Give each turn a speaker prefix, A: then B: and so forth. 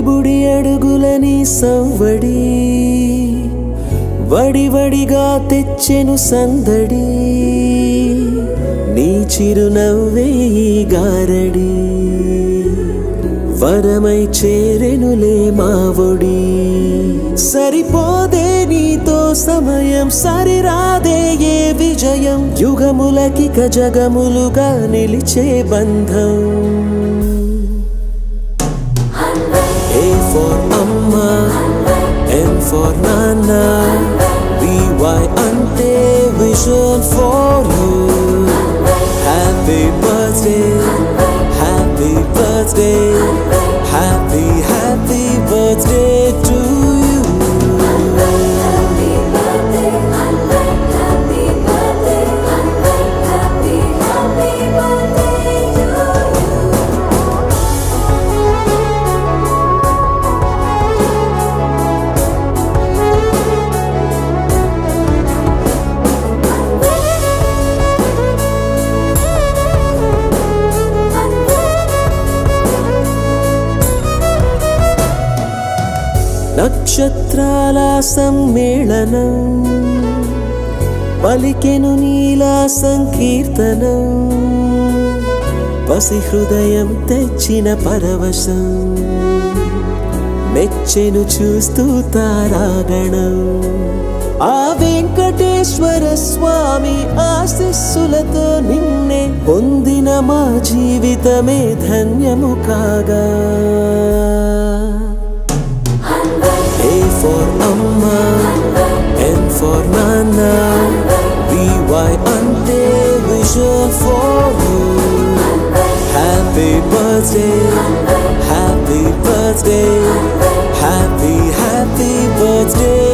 A: బుడి అడుగులని సవ్వడి వడివడిగా తెచ్చెను సందడి నీ చిరునవ్వే ఈ గారడి వరమై చేరెనులే మావొడి సరిపోదే నీతో సమయం సరిరాదే ఏ విజయం యుగములకిక జగములుగా నిలిచే బంధం A for Amma, M for Nana, VY ante vision for you. Happy birthday, happy birthday, happy birthday to you.
B: Happy birthday, happy birthday, happy birthday to you.
A: నక్షత్రాల సమ్మేళనం పలికెను నీలా సంకీర్తనం పసి హృదయం తెచ్చిన పరవశం మెచ్చెను చూస్తూ తారాగణం ఆ వెంకటేశ్వర స్వామి ఆశీస్సులతో నిన్నే పొందిన మా జీవితమే ధన్యము కాగా A for Amma, N for Nana, VY ante vision for you. Happy birthday, happy birthday, happy birthday